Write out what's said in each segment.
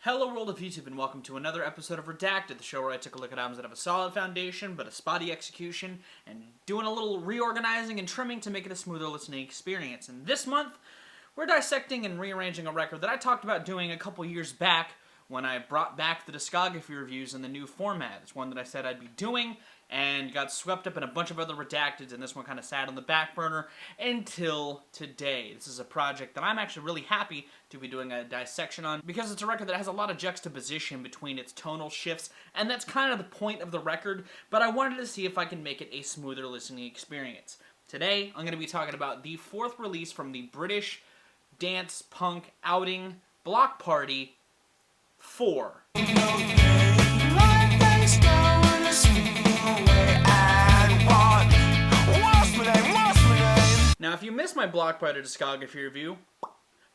Hello world of YouTube and welcome to another episode of Redacted, the show where I took a look at albums that have a solid foundation but a spotty execution and doing a little reorganizing and trimming to make it a smoother listening experience. And this month, we're dissecting and rearranging a record that I talked about doing a couple years back when I brought back the discography reviews in the new format. It's one that I said I'd be doing and got swept up in a bunch of other Redacteds, and this one kind of sat on the back burner until today. This is a project that I'm actually really happy to be doing a dissection on because it's a record that has a lot of juxtaposition between its tonal shifts, and that's kind of the point of the record, but I wanted to see if I can make it a smoother listening experience. Today, I'm going to be talking about the fourth release from the British dance punk outing Bloc Party 4. Now, if you missed my Bloc Party discography review,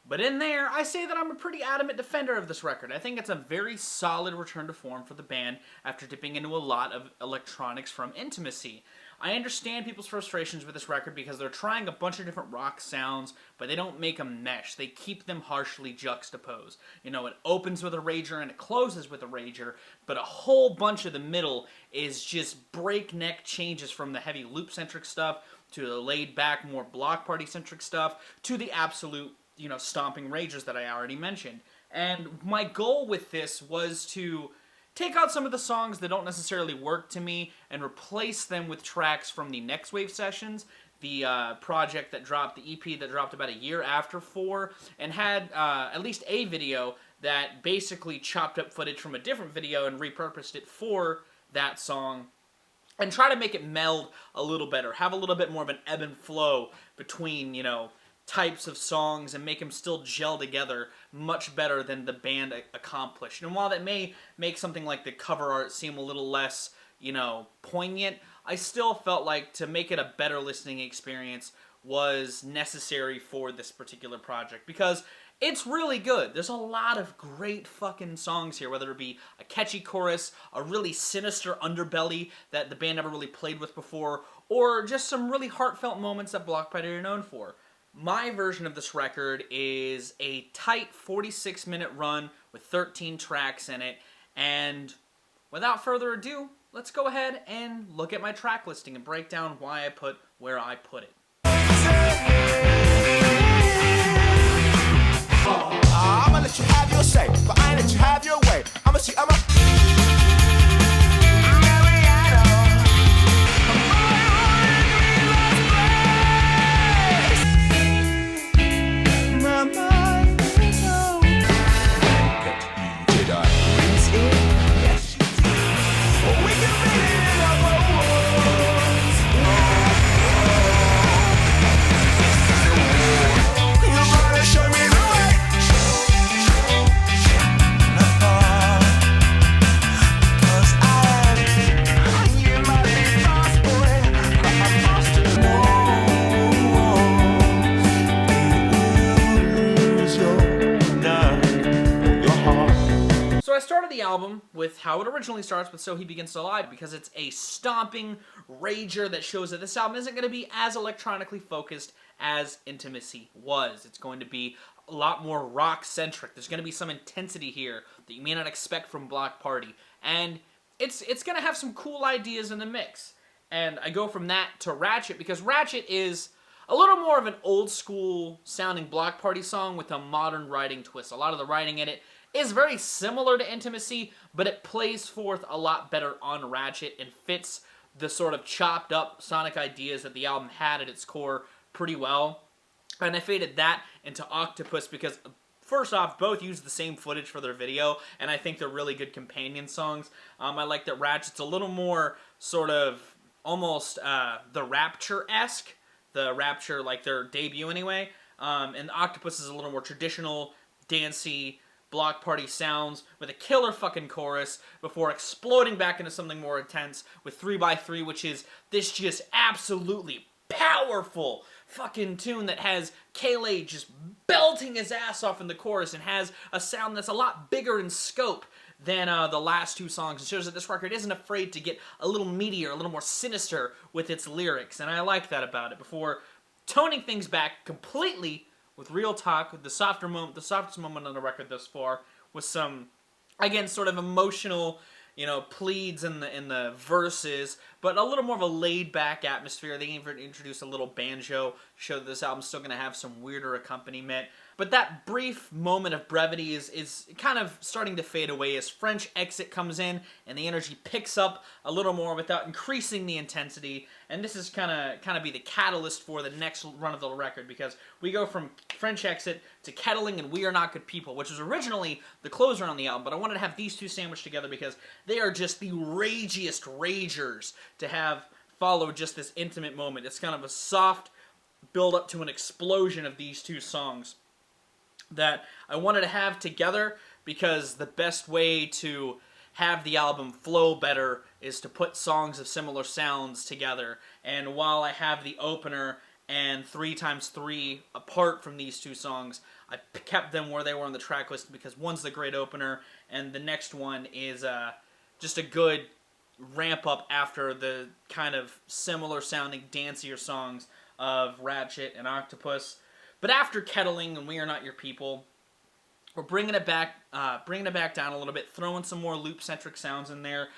but in there, I say that I'm a pretty adamant defender of this record. I think it's a very solid return to form for the band after dipping into a lot of electronics from Intimacy. I understand people's frustrations with this record because they're trying a bunch of different rock sounds, but they don't make them mesh. They keep them harshly juxtaposed. You know, it opens with a rager and it closes with a rager, but a whole bunch of the middle is just breakneck changes from the heavy loop-centric stuff to the laid-back, more Bloc Party-centric stuff to the absolute, stomping ragers that I already mentioned. And my goal with this was to take out some of the songs that don't necessarily work to me and replace them with tracks from the Next Wave sessions, the project that dropped, the EP that dropped about a year after 4, and had at least a video that basically chopped up footage from a different video and repurposed it for that song, and try to make it meld a little better, have a little bit more of an ebb and flow between, types of songs and make them still gel together much better than the band accomplished. And while that may make something like the cover art seem a little less, poignant, I still felt like to make it a better listening experience was necessary for this particular project because it's really good. There's a lot of great fucking songs here, whether it be a catchy chorus, a really sinister underbelly that the band never really played with before, or just some really heartfelt moments that Bloc Party are known for. My version of this record is a tight 46-minute run with 13 tracks in it, and without further ado, let's go ahead and look at my track listing and break down why I put where I put it. I'ma let you have your say, but I ain't let you have your way. The album with how it originally starts with So He Begins to Lie because it's a stomping rager that shows that this album isn't going to be as electronically focused as Intimacy was. It's going to be a lot more rock-centric. There's going to be some intensity here that you may not expect from Bloc Party, and it's going to have some cool ideas in the mix. And I go from that to Ratchet because Ratchet is a little more of an old-school sounding Bloc Party song with a modern writing twist. A lot of the writing in it is very similar to Intimacy, but it plays forth a lot better on Ratchet and fits the sort of chopped up sonic ideas that the album had at its core pretty well. And I faded that into Octopus because, first off, both use the same footage for their video, and I think they're really good companion songs. I like that Ratchet's a little more sort of almost the Rapture-esque, the Rapture, like their debut anyway, and Octopus is a little more traditional, dancey, Bloc Party sounds with a killer fucking chorus before exploding back into something more intense with 3x3, which is this just absolutely powerful fucking tune that has Kayleigh just belting his ass off in the chorus and has a sound that's a lot bigger in scope than the last two songs. It shows that this record isn't afraid to get a little meatier, a little more sinister with its lyrics, and I like that about it, before toning things back completely with Real Talk, the softest moment on the record thus far, with some again, sort of emotional, pleads in the verses, but a little more of a laid-back atmosphere. They even introduced a little banjo, show that this album's still going to have some weirder accompaniment. But that brief moment of brevity is kind of starting to fade away as French Exit comes in and the energy picks up a little more without increasing the intensity. And this is kind of be the catalyst for the next run of the record, because we go from French Exit to Kettling and We Are Not Good People, which was originally the closer on the album, but I wanted to have these two sandwiched together because they are just the ragiest ragers to have follow just this intimate moment. It's kind of a soft build up to an explosion of these two songs that I wanted to have together, because the best way to have the album flow better is to put songs of similar sounds together. And while I have the opener and 3x3 apart from these two songs, I kept them where they were on the track list because one's the great opener and the next one is just a good ramp up after the kind of similar sounding dancier songs of Ratchet and Octopus. But after Kettling and We Are Not Your People, we're bringing it back down a little bit, throwing some more loop-centric sounds in there,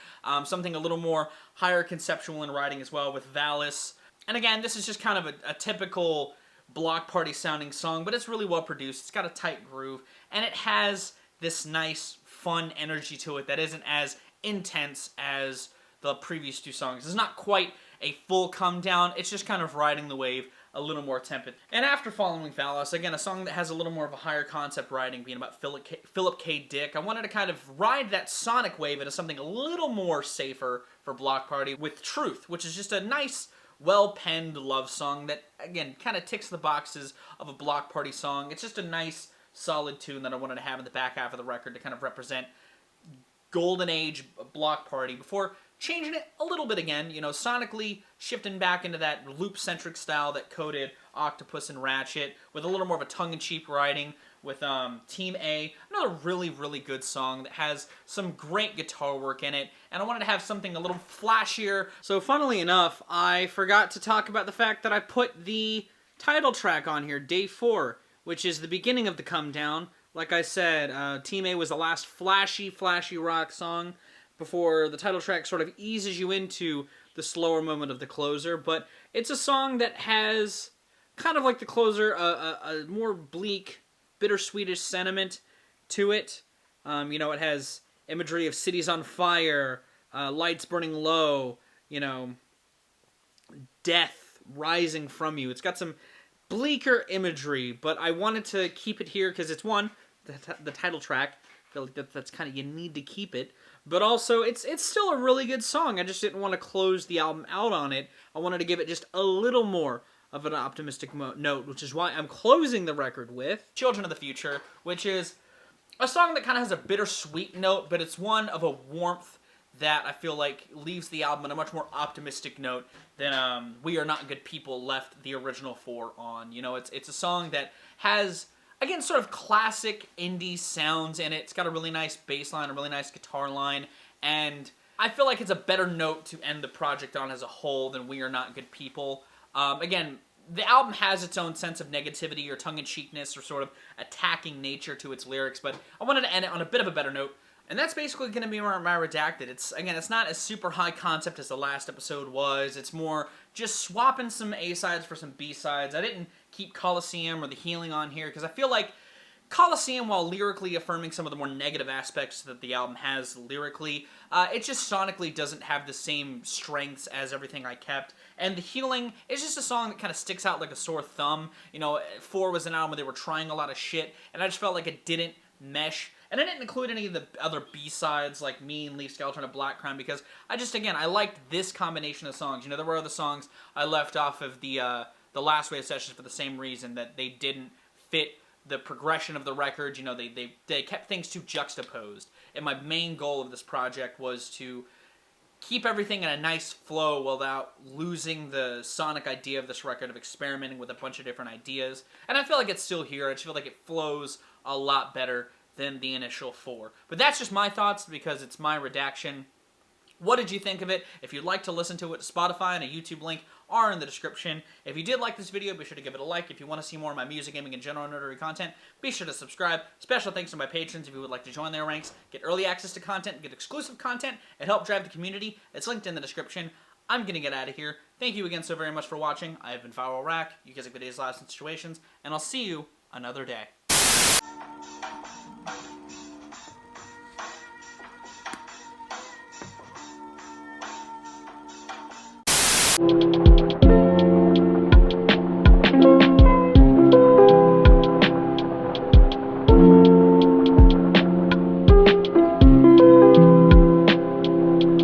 something a little more higher conceptual in writing as well with V.A.L.I.S. And again, this is just kind of a typical Bloc Party sounding song, but it's really well produced. It's got a tight groove, and it has this nice, fun energy to it that isn't as intense as the previous two songs. It's not quite a full come down, it's just kind of riding the wave a little more tepid. And after following V.A.L.I.S, again, a song that has a little more of a higher concept writing, being about Philip K. Dick, I wanted to kind of ride that sonic wave into something a little more safer for Bloc Party with Truth, which is just a nice, well-penned love song that, again, kind of ticks the boxes of a Bloc Party song. It's just a nice, solid tune that I wanted to have in the back half of the record to kind of represent golden age Bloc Party before changing it a little bit again, sonically shifting back into that loop-centric style that coded Octopus and Ratchet, with a little more of a tongue-in-cheek writing with Team A, another really, really good song that has some great guitar work in it, and I wanted to have something a little flashier. So funnily enough, I forgot to talk about the fact that I put the title track on here, Day 4, which is the beginning of the come down. Like I said, Team A was the last flashy rock song before the title track sort of eases you into the slower moment of the closer, but it's a song that has, kind of like the closer, a more bleak, bittersweetish sentiment to it. It has imagery of cities on fire, lights burning low, death rising from you. It's got some bleaker imagery, but I wanted to keep it here because it's one, the title track. I feel like that's kind of, you need to keep it. But also, it's still a really good song. I just didn't want to close the album out on it. I wanted to give it just a little more of an optimistic note, which is why I'm closing the record with Children of the Future, which is a song that kind of has a bittersweet note, but it's one of a warmth that I feel like leaves the album on a much more optimistic note than We Are Not Good People left the original 4 on. It's a song that has, again, sort of classic indie sounds in it. It's got a really nice bass line, a really nice guitar line, and I feel like it's a better note to end the project on as a whole than We Are Not Good People. Again, the album has its own sense of negativity or tongue-in-cheekness or sort of attacking nature to its lyrics, but I wanted to end it on a bit of a better note, and that's basically going to be my Redacted. It's not as super high concept as the last episode was. It's more just swapping some A-sides for some B-sides. I didn't keep Coliseum or The Healing on here because I feel like Coliseum, while lyrically affirming some of the more negative aspects that the album has lyrically, it just sonically doesn't have the same strengths as everything I kept. And The Healing is just a song that kind of sticks out like a sore thumb. 4 was an album where they were trying a lot of shit, and I just felt like it didn't mesh. And I didn't include any of the other B-sides like Mean, Leaf Skeleton, and Black Crime because I liked this combination of songs. There were other songs I left off of the Last Wave sessions for the same reason, that they didn't fit the progression of the record. They kept things too juxtaposed. And my main goal of this project was to keep everything in a nice flow without losing the sonic idea of this record, of experimenting with a bunch of different ideas. And I feel like it's still here. I just feel like it flows a lot better than the initial 4. But that's just my thoughts because it's my redaction. What did you think of it? If you'd like to listen to it, Spotify and a YouTube link are in the description. If you did like this video, be sure to give it a like. If you want to see more of my music, gaming, and general nerdery content, be sure to subscribe. Special thanks to my patrons if you would like to join their ranks, get early access to content, get exclusive content, and help drive the community. It's linked in the description. I'm gonna get out of here. Thank you again so very much for watching. I have been V.A.L.I. Rack. You guys have videos, lives, and situations, and I'll see you another day.